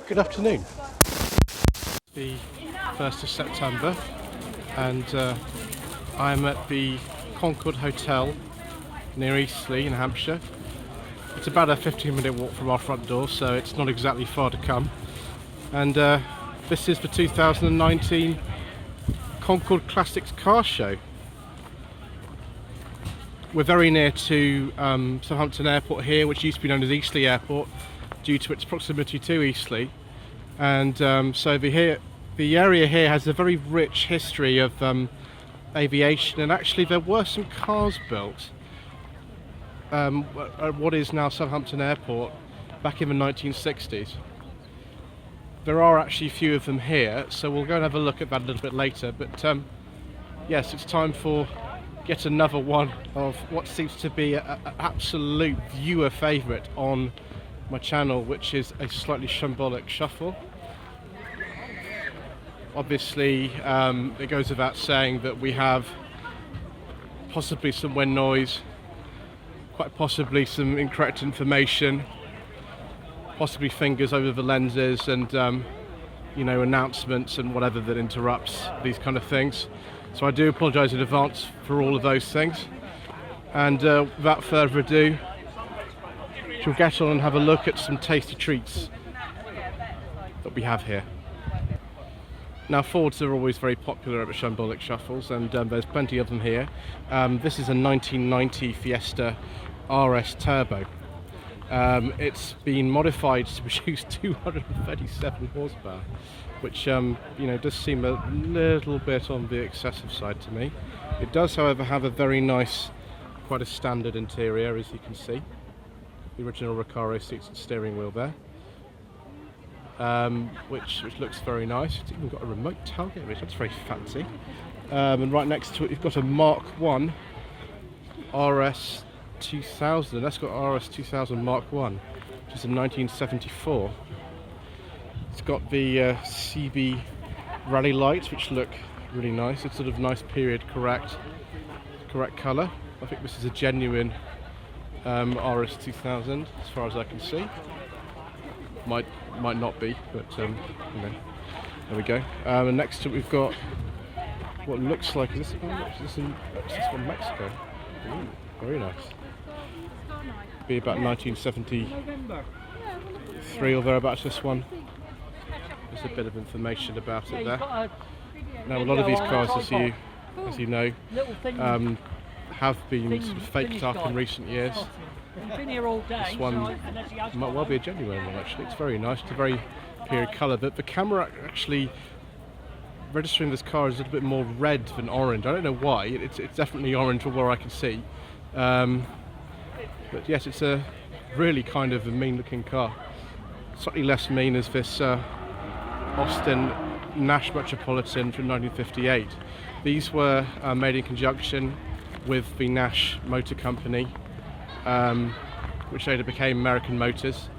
Good afternoon. The 1st of September and I'm at the Concorde Hotel near Eastleigh in Hampshire. It's about a 15-minute walk from our front door, so it's not exactly far to come. And this is the 2019 Concorde Classics Car Show. We're very near to Southampton Airport here, which used to be known as Eastleigh Airport due to its proximity to Eastleigh. And so the area here has a very rich history of aviation, and actually there were some cars built at what is now Southampton Airport back in the 1960s. There are actually a few of them here, so we'll go and have a look at that a little bit later. But yes, it's time for yet another one of what seems to be an absolute viewer favourite on my channel, which is a Slightly Shambolic Shuffle. Obviously, it goes without saying that we have possibly some wind noise, quite possibly some incorrect information, possibly fingers over the lenses, and you know, announcements and whatever that interrupts these kind of things. So I do apologise in advance for all of those things. And without further ado, we'll get on and have a look at some tasty treats that we have here. Now, Fords are always very popular at the Shambolic Shuffles, and there's plenty of them here. This is a 1990 Fiesta RS Turbo. It's been modified to produce 237 horsepower, which you know, does seem a little bit on the excessive side to me. It does, however, have a very nice, quite a standard interior, as you can see. The original Recaro seats and steering wheel there, which looks very nice. It's even got a remote tailgate, which looks very fancy. And right next to it, you've got a Mark 1 RS 2000. That's got RS 2000 Mark 1, which is a 1974. It's got the CB rally lights, which look really nice. It's sort of nice period correct colour. I think this is a genuine RS 2000, as far as I can see. Might not be, but you know, there we go. And next to it, we've got what looks like is this from Mexico. Ooh, very nice. Be about 1973 or thereabouts. This one. There's a bit of information about it there. Now, a lot of these cars, as you know, have been sort of faked up in recent years. This one might well be a genuine one, actually. It's very nice. It's a very period colour. The camera actually registering this car is a little bit more red than orange. I don't know why. It's definitely orange from where I can see. But yes, it's a really kind of a mean-looking car. Slightly less mean as this Austin Nash Metropolitan from 1958. These were made in conjunction with the Nash Motor Company, which later became American Motors.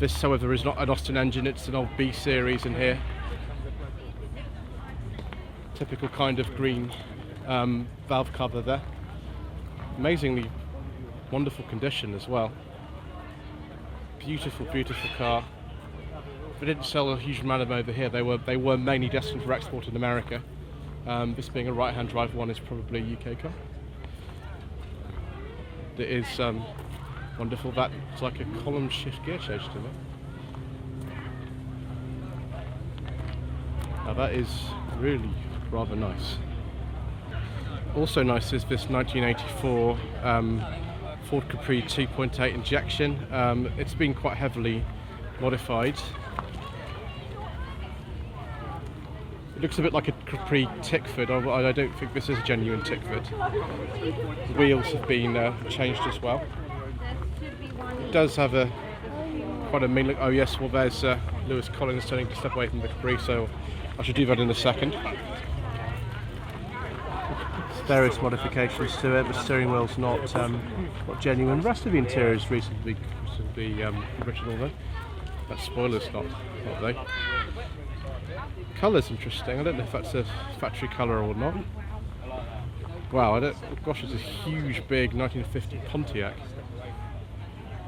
This, however, is not an Austin engine, it's an old B series in here. Typical kind of green valve cover there. Amazingly wonderful condition as well. Beautiful, beautiful car. They didn't sell a huge amount of them over here. They were mainly destined for export in America. This being a right-hand drive one is probably a UK car. It is wonderful. That's like a column shift gear change to it. Now that is really rather nice. Also nice is this 1984 Ford Capri 2.8 injection. It's been quite heavily modified. It looks a bit like a Capri Tickford. I don't think this is a genuine Tickford. The wheels have been changed as well. It does have quite a mean look. Oh yes, well there's Lewis Collins turning to step away from the Capri, so I should do that in a second. Various modifications to it. The steering wheel's not genuine. The rest of the interior is reasonably original though. That spoiler's not though. Colour's interesting. I don't know if that's a factory colour or not. Wow, gosh, it's a huge, big 1950 Pontiac.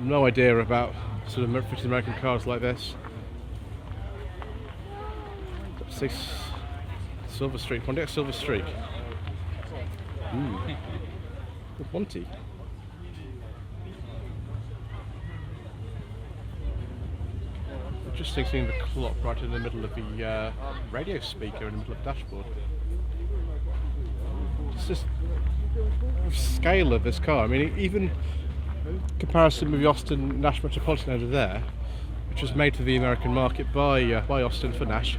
No idea about sort of British American cars like this. Say Silver Streak. Pontiac Silver Streak. Wanty. Interesting seeing the clock right in the middle of the radio speaker in the middle of the dashboard. It's just the scale of this car. I mean, even comparison with the Austin Nash Metropolitan over there, which was made for the American market by Austin for Nash.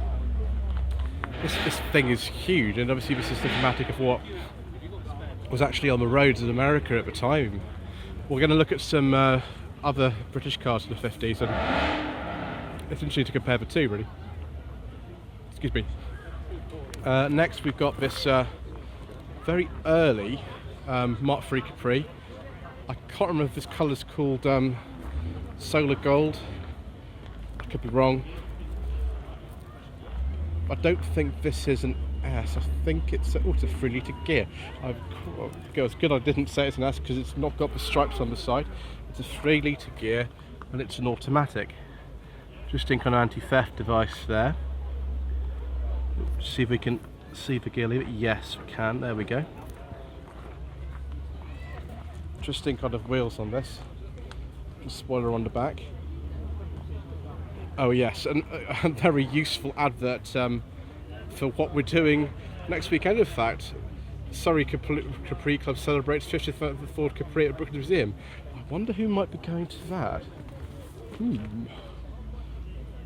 This thing is huge, and obviously this is symptomatic of what was actually on the roads in America at the time. We're going to look at some other British cars in the 50s, and it's interesting to compare the two, really. Excuse me. Next we've got this very early Mark III Capri. I can't remember if this colour's called Solar Gold. I could be wrong. I don't think this is an S. I think it's a 3 litre gear. It's good I didn't say it's an S because it's not got the stripes on the side. It's a 3 litre gear and it's an automatic. Interesting kind of anti-theft device there. See if we can see the gear lever. Yes, we can. There we go. Interesting kind of wheels on this. Spoiler on the back. Oh yes, and a very useful advert for what we're doing next weekend. In fact, Surrey Capri Club celebrates 50th of the Ford Capri at Brooklyn Museum. I wonder who might be going to that.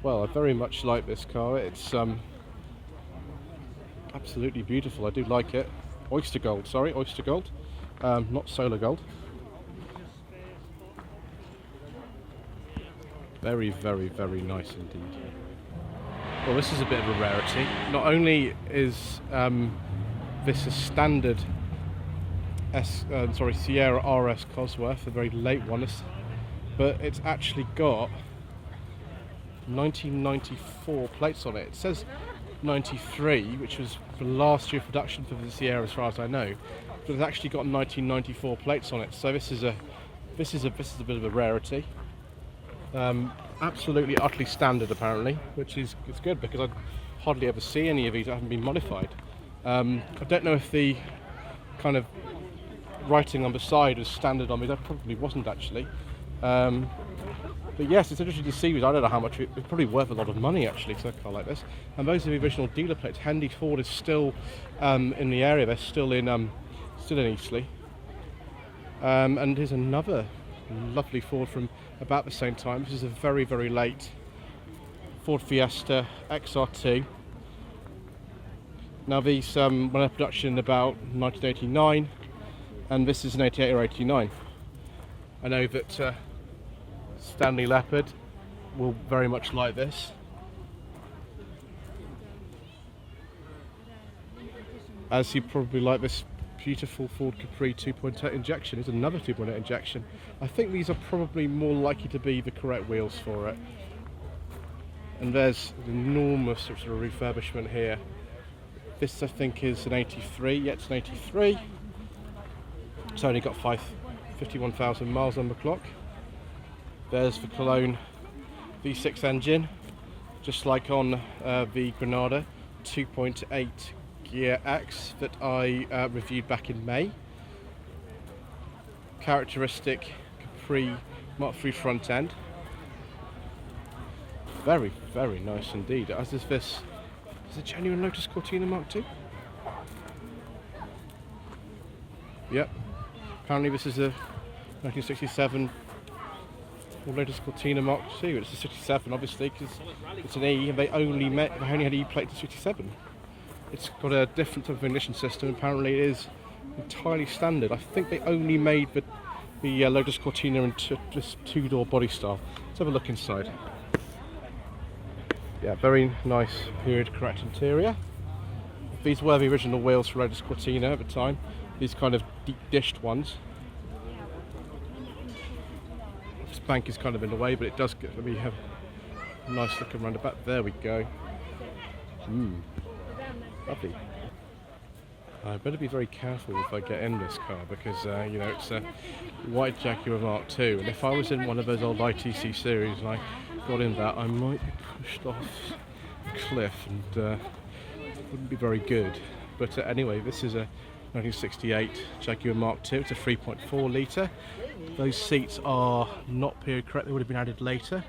Well, I very much like this car. It's absolutely beautiful. I do like it. Oyster Gold, sorry, Oyster Gold, not Solar Gold. Very, very, very nice indeed. Well, this is a bit of a rarity. Not only is this a standard Sierra RS Cosworth, a very late one, but it's actually got 1994 plates on it. It says 93, which was the last year of production for the Sierra, as far as I know, but it's actually got 1994 plates on it. So this is a bit of a rarity. Absolutely utterly standard apparently, which is good because I hardly ever see any of these that haven't been modified. I don't know if the kind of writing on the side was standard on these. That probably wasn't actually. But yes, it's interesting to see these. I don't know how much it's probably worth a lot of money actually, because I like this. And those are the original dealer plates. Hendy Ford is still in the area. They're still in Eastleigh. And here's another lovely Ford from about the same time. This is a very, very late Ford Fiesta Xr2. Now these went out of production in about 1989, and this is an 88 or 89. I know that Stanley Leopard will very much like this. As he probably like this beautiful Ford Capri 2.8 injection. It's another 2.8 injection. I think these are probably more likely to be the correct wheels for it. And there's an enormous sort of refurbishment here. This I think is an 83. Yeah, it's an 83. It's only got 51,000 miles on the clock. There's the Cologne V6 engine, just like on the Granada 2.8 Gear X that I reviewed back in May. Characteristic Capri Mark III front end. Very, very nice indeed. As is this. Is it a genuine Lotus Cortina Mark II? Yep. Apparently this is a 1967 Lotus Cortina Mark II. It's a 67 obviously because it's an E and they only had E plates in 67. It's got a different type of ignition system. Apparently it is entirely standard. I think they only made the Lotus Cortina into this two-door body style. Let's have a look inside. Yeah, very nice period correct interior. These were the original wheels for Lotus Cortina at the time. These kind of deep dished ones. This bank is kind of in the way, but it does let me have a nice look around the back. There we go. Lovely. I better be very careful if I get in this car because you know, it's a white Jaguar Mark II, and if I was in one of those old ITC series and I got in that, I might be pushed off cliff and wouldn't be very good. But anyway, this is a 1968 Jaguar Mark II. It's a 3.4 litre. Those seats are not period correct. They would have been added later.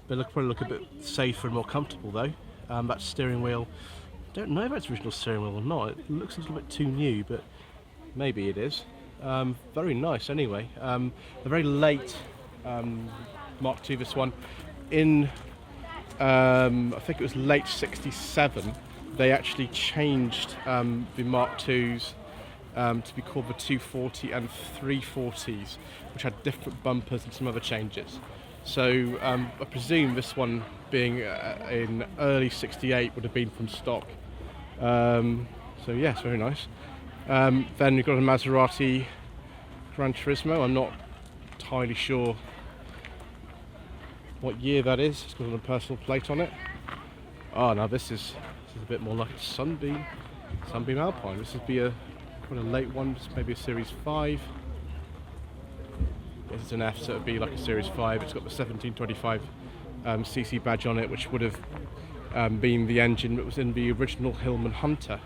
They probably look a bit safer and more comfortable though. That steering wheel, I don't know if it's original steering wheel or not. It looks a little bit too new, but maybe it is. Very nice anyway. A very late Mark II, this one. In, I think it was late 67, they actually changed the Mark IIs to be called the 240 and 340s, which had different bumpers and some other changes. So I presume this one being in early 68 would have been from stock. So yes, very nice. Then we've got a Maserati Gran Turismo. I'm not entirely sure what year that is. It's got a personal plate on it. Oh, now this is a bit more like a Sunbeam Alpine. This would be quite a late one, maybe a Series 5. This is an F, so it would be like a Series 5. It's got the 1725 cc badge on it, which would have been the engine that was in the original Hillman Hunter.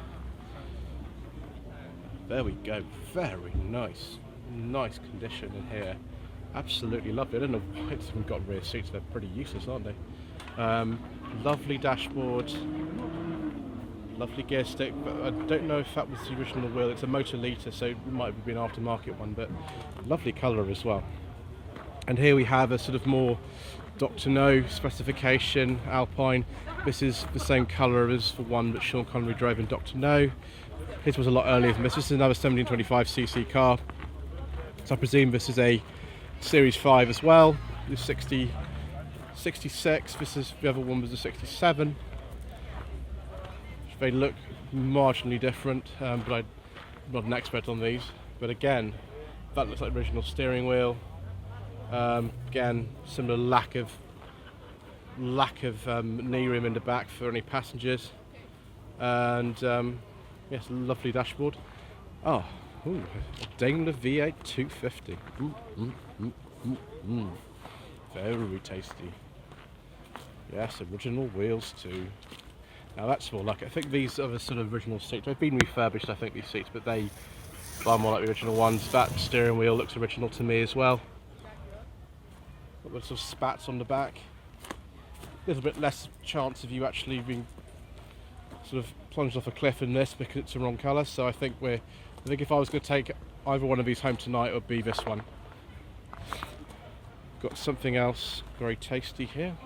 There we go, very nice condition in here. Absolutely lovely. I don't know why it's even got rear seats, they're pretty useless, aren't they? Lovely dashboard, lovely gear stick, but I don't know if that was the original wheel. It's a Motor Liter, so it might have been an aftermarket one, but lovely colour as well. And here we have a sort of more Dr. No specification Alpine. This is the same colour as the one that Sean Connery drove in Dr. No. His was a lot earlier than this. This is another 1725cc car. So I presume this is a Series 5 as well. This 66, this is, the other one was a 67. They look marginally different, but I'm not an expert on these. But again, that looks like the original steering wheel. Again, similar lack of knee room in the back for any passengers. And yes, lovely dashboard. Oh, ooh, Daimler V8 250. Very tasty. Yes, original wheels too. Now that's more like, I think these are the sort of original seats. They've been refurbished, I think, these seats, but they are more like the original ones. That steering wheel looks original to me as well. Got the sort of spats on the back. A little bit less chance of you actually being sort of plunged off a cliff in this because it's the wrong colour. So I think if I was going to take either one of these home tonight, it would be this one. Got something else very tasty here.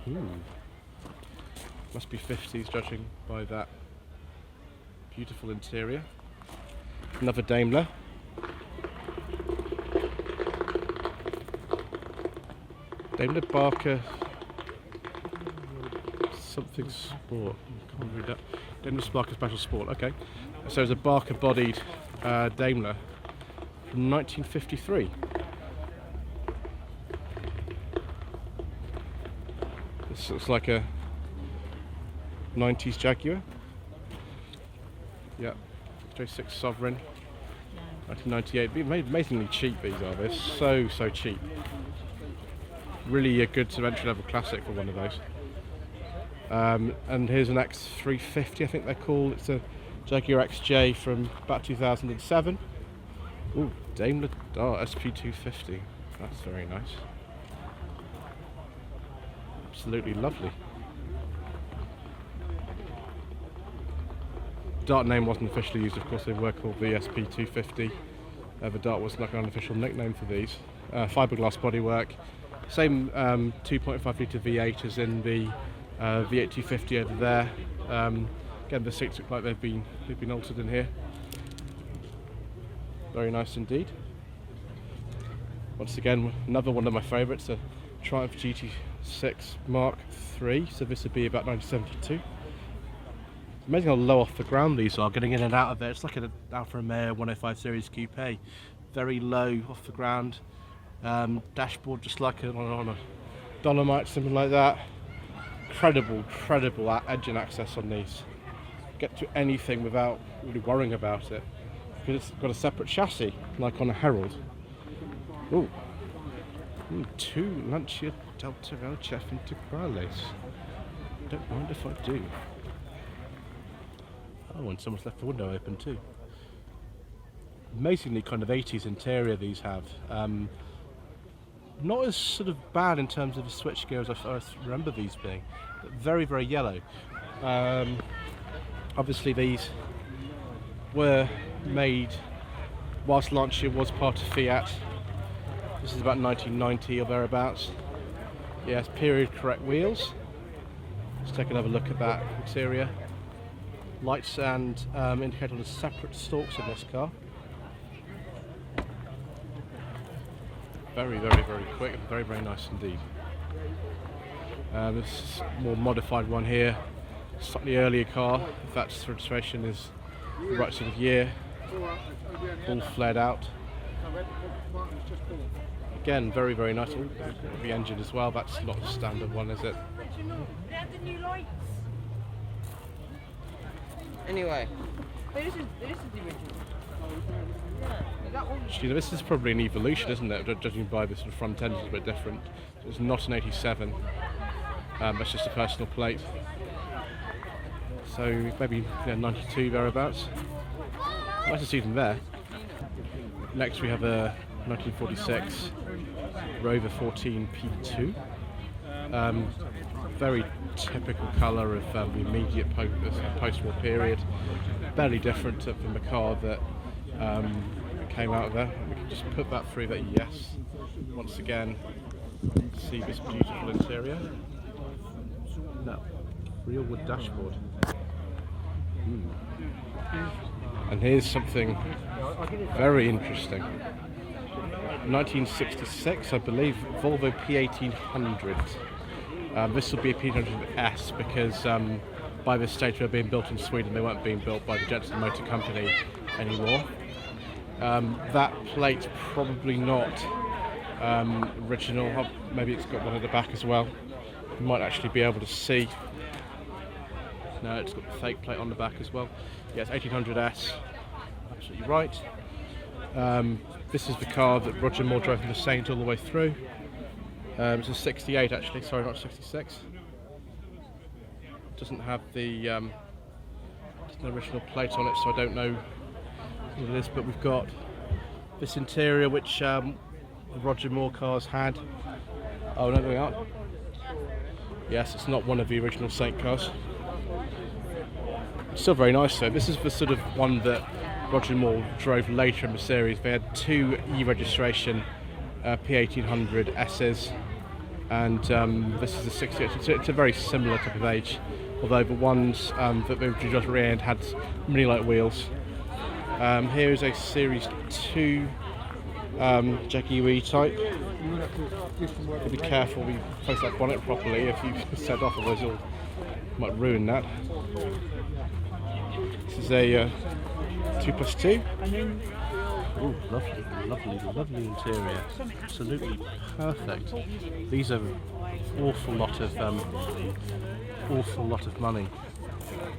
Ooh. Must be 50s judging by that beautiful interior. Another Daimler. Daimler Barker something sport. Can't read that. Daimler Barker Special Sport. Okay. So it's a Barker bodied Daimler from 1953. This looks like a 90s Jaguar. Yeah, J6 Sovereign, 1998. Amazingly cheap these are. They're so cheap. Really a good entry level classic for one of those. And here's an X350, I think they're called. It's a Jaguar XJ from about 2007. Ooh, Daimler SP250. That's very nice. Absolutely lovely. Dart name wasn't officially used, of course. They were called the SP250. The Dart was like an unofficial nickname for these. Fiberglass bodywork. Same 2.5 litre V8 as in the V8 250 over there. Again, the seats look like they've been altered in here. Very nice indeed. Once again, another one of my favourites, a Triumph GT6 Mark III. So this would be about 1972. Amazing how low off the ground these are, getting in and out of there. It's like an Alfa Romeo 105 Series Coupe. Very low off the ground. Dashboard just like on a Dolomite, something like that. Incredible engine access on these. Get to anything without really worrying about it, because it's got a separate chassis, like on a Herald. Ooh, two Lancia Chef Integrales. Don't mind if I do. Oh, and someone's left the window open too. Amazingly kind of 80s interior these have. Not as sort of bad in terms of the switchgear as I remember these being, but very, very yellow. Obviously these were made whilst Lancia was part of Fiat. This is about 1990 or thereabouts. Yes, period correct wheels. Let's take another look at that interior. Lights and indicator on the separate stalks in this car. Very, very, very quick and very, very nice indeed. This is a more modified one here. Slightly earlier car, if that's the registration is the right sort of year. All flared out. Again, very, very nice. Ooh, the engine as well. That's not the standard one, is it? Anyway, this is the original. Actually, this is probably an evolution, isn't it? Judging by the sort of front end, it's a bit different. It's not an 87. That's just a personal plate. So maybe 92 thereabouts. Nice to see them there. Next we have a 1946 Rover 14 P2. Very typical colour of the immediate post-war period. Barely different from the car that came out of there. We can just put that through that, yes. Once again, see this beautiful interior. No, real wood dashboard. And here's something very interesting. 1966, I believe, Volvo P1800. This will be a P1800S because by this stage they were being built in Sweden. They weren't being built by the Jetson Motor Company anymore. That plate probably not original. Maybe it's got one at the back as well. You might actually be able to see. No, it's got the fake plate on the back as well. Yes, 1800S. Absolutely right. This is the car that Roger Moore drove from the Saint all the way through. It's a 68 actually, sorry, not 66. Doesn't have the original plate on it, so I don't know what it is, but we've got this interior which the Roger Moore cars had. Oh no, there we are. Yes, it's not one of the original Saint cars. Still very nice though. This is the sort of one that Roger Moore drove later in the series. They had two E-registration P1800 S's, and this is a 68. It's a very similar type of age, although the ones that they introduced at the end had mini light wheels. Here is a Series 2 Jack E type. Be careful we place that bonnet properly if you set off, otherwise you might ruin that. This is a 2+2. Oh, lovely, lovely, lovely interior. Absolutely perfect. These are an awful lot of money.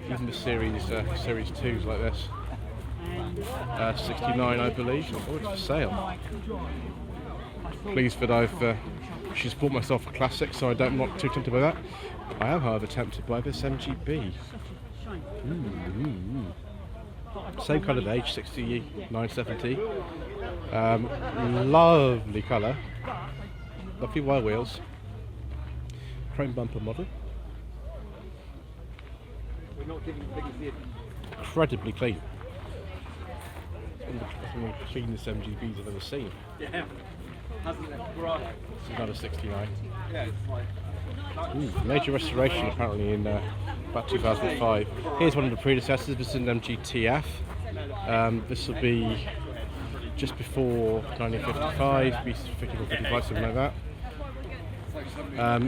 Even the series 2s like this. 69, I believe. Oh, it's for sale. Pleased that I've she's bought myself a classic, so I'm not too tempted by that. I am, however, tempted by this MGB. Same kind of age, 69, 70. Lovely colour. Lovely wire wheels. Chrome bumper model. Incredibly clean. One of the cleanest MGBs I've ever seen. Yeah. Hasn't it? Right. This is another 69. Yeah, it's fine. Major restoration apparently in about 2005. Here's one of the predecessors. This is an MGTF. This will be just before 1955, B54, 55, something like that.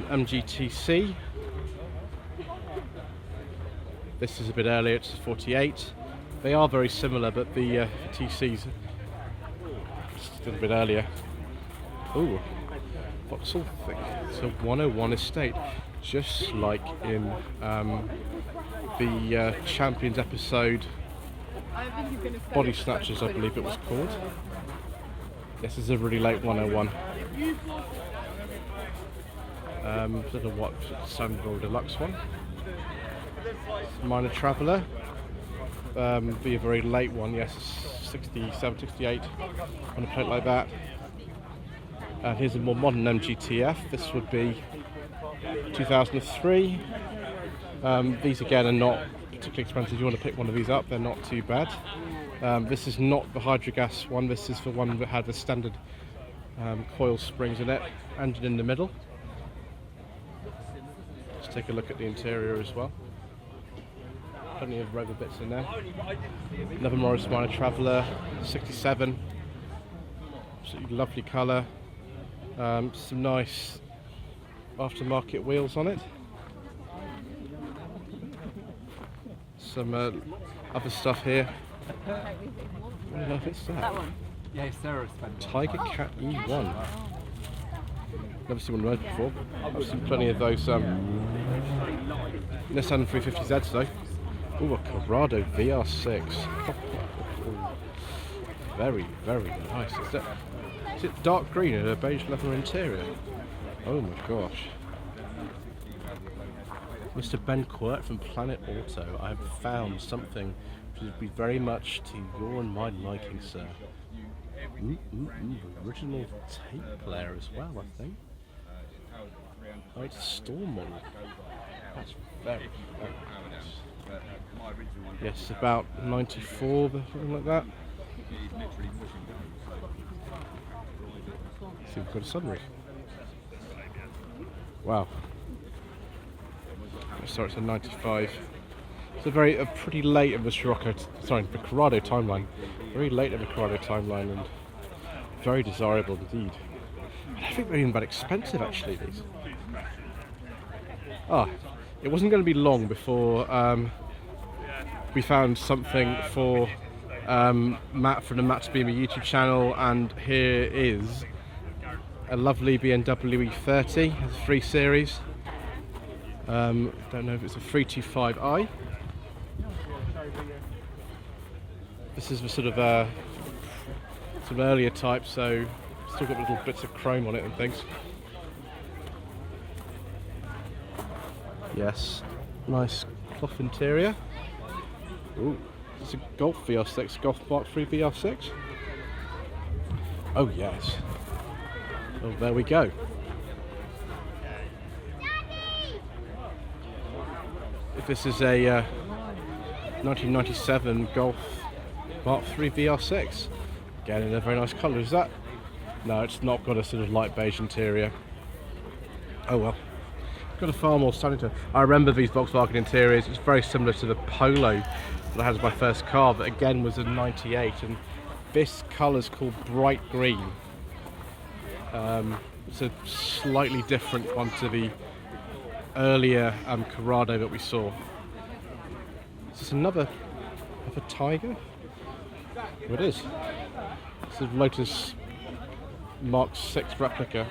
MGTC. This is a bit earlier, it's 48. They are very similar, but the TC's still a bit earlier. Ooh, Vauxhall Victor. It's a 101 estate, just like in the Champions episode, Body Snatchers, I believe it was called. This is a really late 101. I don't know what standard or deluxe one. Minor Traveller. Be a very late one, yes, 67, 68 on a plate like that. And here's a more modern MGTF. This would be 2003. These again are not particularly expensive. If you want to pick one of these up, they're not too bad. This is not the Hydrogas one. This is the one that had the standard coil springs in it, engine in the middle. Let's take a look at the interior as well. Plenty of rubber bits in there. Another Morris Minor Traveller, 67. Absolutely lovely colour. Some nice aftermarket wheels on it. Some other stuff here. I don't know if it's that one. Yeah, Sarah's Tiger Cat E1. Never seen one of those before. I've seen plenty of those Nissan 350Zs though. Ooh, a Corrado VR6. Very, very nice. Is it dark green and a beige leather interior? Oh my gosh. Mr. Ben Quirt from Planet Auto, I have found something which would be very much to your and my liking, sir. Original tape player as well, I think. Oh, it's a store model. That's very, very nice. Yes, about 94, something like that. See, we've got a sunroof. Wow. Sorry, it's a 95. It's a pretty late in the the Corrado timeline. Very late in the Corrado timeline and very desirable indeed. I don't think they're even that expensive actually, these. It wasn't going to be long before we found something for Matt from the Matsu Bmw YouTube channel, and here is a lovely BMW E30, it's a 3 Series. Don't know if it's a 325i. This is the sort of some earlier type, so still got little bits of chrome on it and things. Yes, nice cloth interior. Ooh, it's a Golf VR6, Golf Mark III VR6. Oh yes. Oh, there we go. If this is a 1997 Golf Mark III VR6, again in a very nice colour. Is that? No, it's not got a sort of light beige interior. Oh well. Got a far more stunning to. I remember these Volkswagen interiors. It's very similar to the Polo that I had as my first car, but again was a 98, and this colour's called bright green. It's a slightly different one to the earlier Corrado that we saw. Is this another Tiger? Oh, it is. It's a Lotus Mark 6 replica.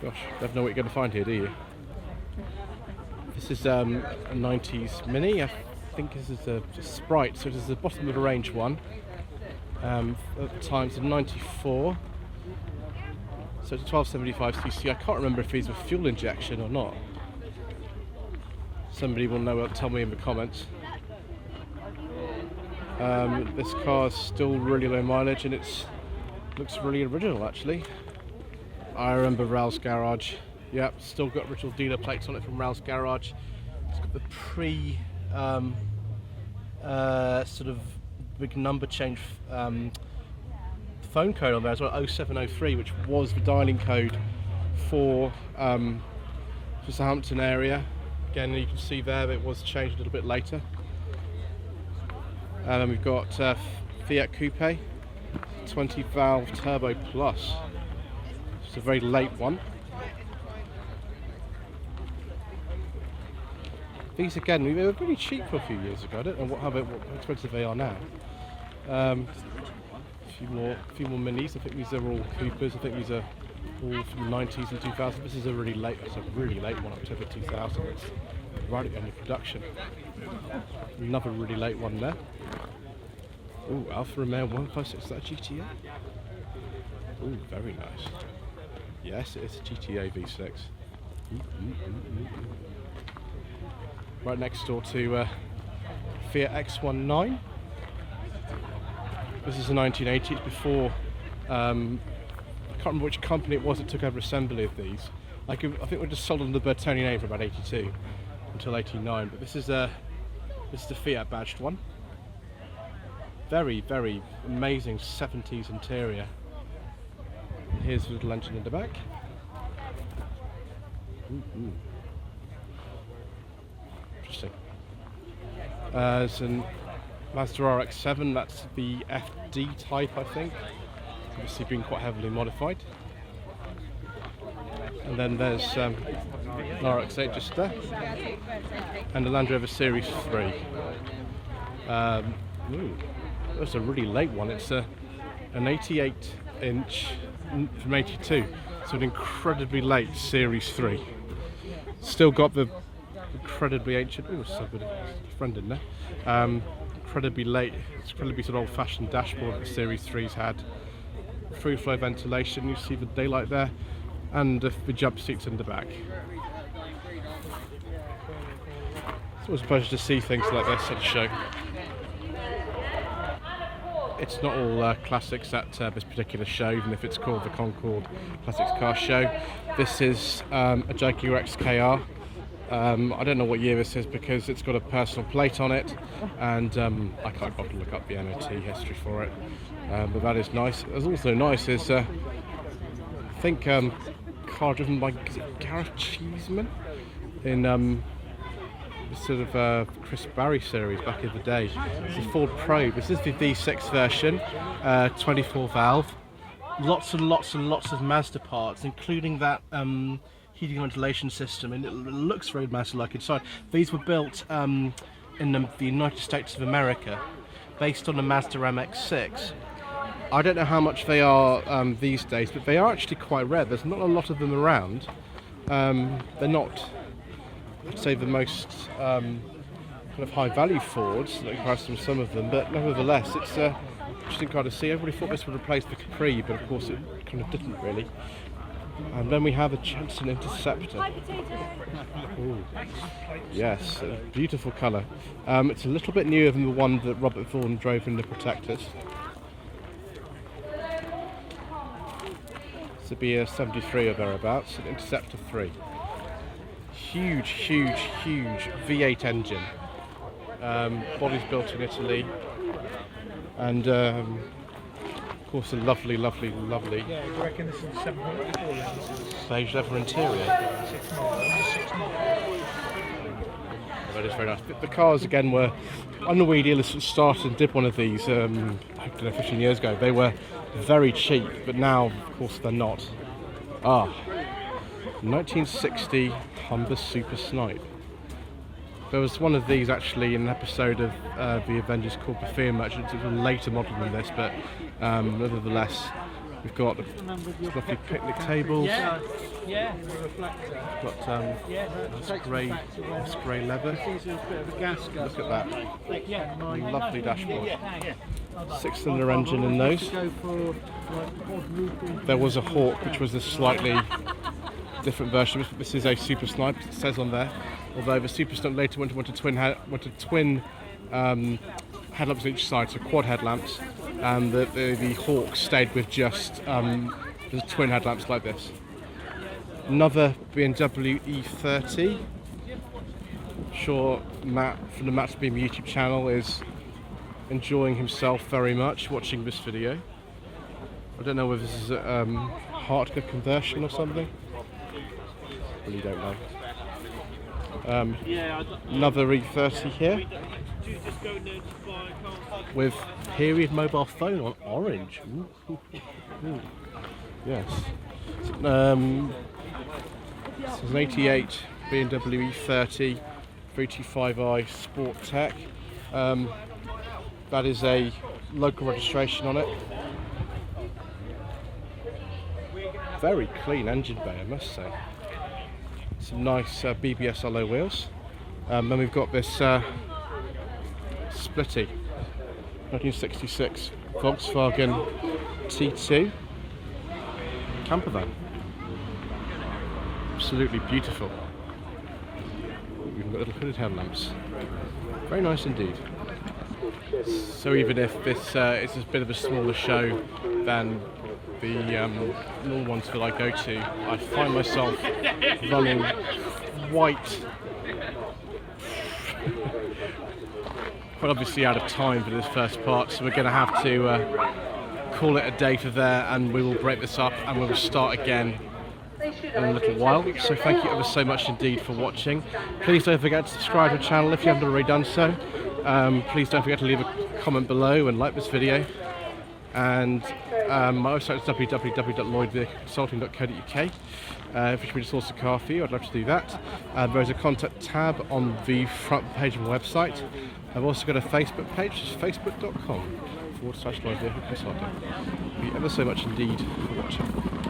Gosh, you never know what you're going to find here, do you? This is a 90s Mini. I think this is a Sprite, so it is the bottom of the range one. At the time it's a 94. So it's a 1275 cc. I can't remember if these were fuel injection or not. Somebody will know, tell me in the comments. This car's still really low mileage and it looks really original actually. I remember Raoul's Garage. Yep, still got original dealer plates on it from Raoul's Garage. It's got the pre sort of big number change phone code on there as well, 0703, which was the dialing code for Southampton area. Again, you can see there that it was changed a little bit later. And then we've got Fiat Coupe, 20 valve turbo plus. It's a very late one. These again, they were pretty cheap for a few years ago. I don't know how expensive they are now. A few more minis. I think these are all Coopers. I think these are all from the 90s and 2000s. This is a really late one, October 2000. It's right at the end of production. Another really late one there. Ooh, Alfa Romeo 156, is that a GTO? Ooh, very nice. Yes, it's a GTA V6. Right next door to Fiat X19. This is a 1980. It's before, I can't remember which company it was that took over assembly of these. I think we just sold under the Bertoni name for about 82 until 89. But this is the Fiat badged one. Very, very amazing 70s interior. Here's the little engine in the back. Interesting. There's a Mazda RX-7, that's the FD type, I think. Obviously been quite heavily modified. And then there's an RX-8 just there. And the Land Rover Series 3. That's a really late one. It's an 88-inch from 82. So an incredibly late Series 3. Still got the incredibly ancient, somebody, a friend in there. Incredibly late, it's incredibly sort of old-fashioned dashboard that the Series 3's had. Through flow ventilation, you see the daylight there, and the jump seats in the back. It's always a pleasure to see things like this at a show. It's not all classics at this particular show, even if it's called the Concorde Classics Car Show. This is a Jaguar XKR. I don't know what year this is because it's got a personal plate on it, and I can't bother to look up the MOT history for it. But that is nice. What's also nice is I think car driven by Gareth Cheeseman in sort of Chris Barry series back in the day. It's a Ford Probe. This is the V6 version, 24 valve. Lots and lots and lots of Mazda parts, including that heating and ventilation system, and it looks very Mazda-like inside. These were built in the United States of America, based on the Mazda MX-6. I don't know how much they are these days, but they are actually quite rare. There's not a lot of them around. They're not, I'd say, the most kind of high-value Fords, in comparison to some of them, but nevertheless, it's interesting kind of see. Everybody thought this would replace the Capri, but of course it kind of didn't really. And then we have a Jensen Interceptor. Ooh. Yes, a beautiful colour. It's a little bit newer than the one that Robert Vaughan drove in the Protectors. This would be a 73 or thereabouts, an Interceptor 3. Huge, huge, huge V8 engine. Body's built in Italy. And of course a lovely, lovely, lovely beige leather interior. That is very nice. The cars again were, I know we dealers started and did one of these, I don't know, 15 years ago. They were very cheap, but now of course they're not. 1960 Humber Super Snipe. There was one of these actually in an episode of the Avengers called The Fear Merch. It's a later model than this, but nevertheless, we've got the lovely picnic tables. We've got nice grey leather. Look at that. Lovely dashboard. 6-cylinder engine in those. There was a Hawk, which was a slightly different version. This is a Super Snipe, it says on there. Although the Super Snipe later went to twin headlamps on each side, so quad headlamps, and the Hawk stayed with just the twin headlamps like this. Another BMW E30. I'm sure Matt from the Matsu YouTube channel is enjoying himself very much watching this video. I don't know whether this is a hardcore conversion or something. Really don't know. Another E30 here with period mobile phone on orange. Ooh. Yes. This is an 88 BMW E30 325i Sport Tech. That is a local registration on it. Very clean engine bay, I must say. Some nice BBS alloy wheels. Then we've got this splitty 1966 Volkswagen T2 camper van. absolutely beautiful. We've got little hooded headlamps. Very nice indeed. So even if this is a bit of a smaller show than the normal ones that I go to, I find myself running quite obviously out of time for this first part, so we're going to have to call it a day for there, and we will break this up and we will start again in a little while. So thank you ever so much indeed for watching. Please don't forget to subscribe to the channel if you haven't already done so. Please don't forget to leave a comment below and like this video. And my website is www.lloydvehicleconsulting.co.uk. If you wish me to source a car for you, I'd love to do that. There is a contact tab on the front page of my website. I've also got a Facebook page, which is facebook.com/Lloyd Vehicle Consulting. Thank you ever so much indeed for watching.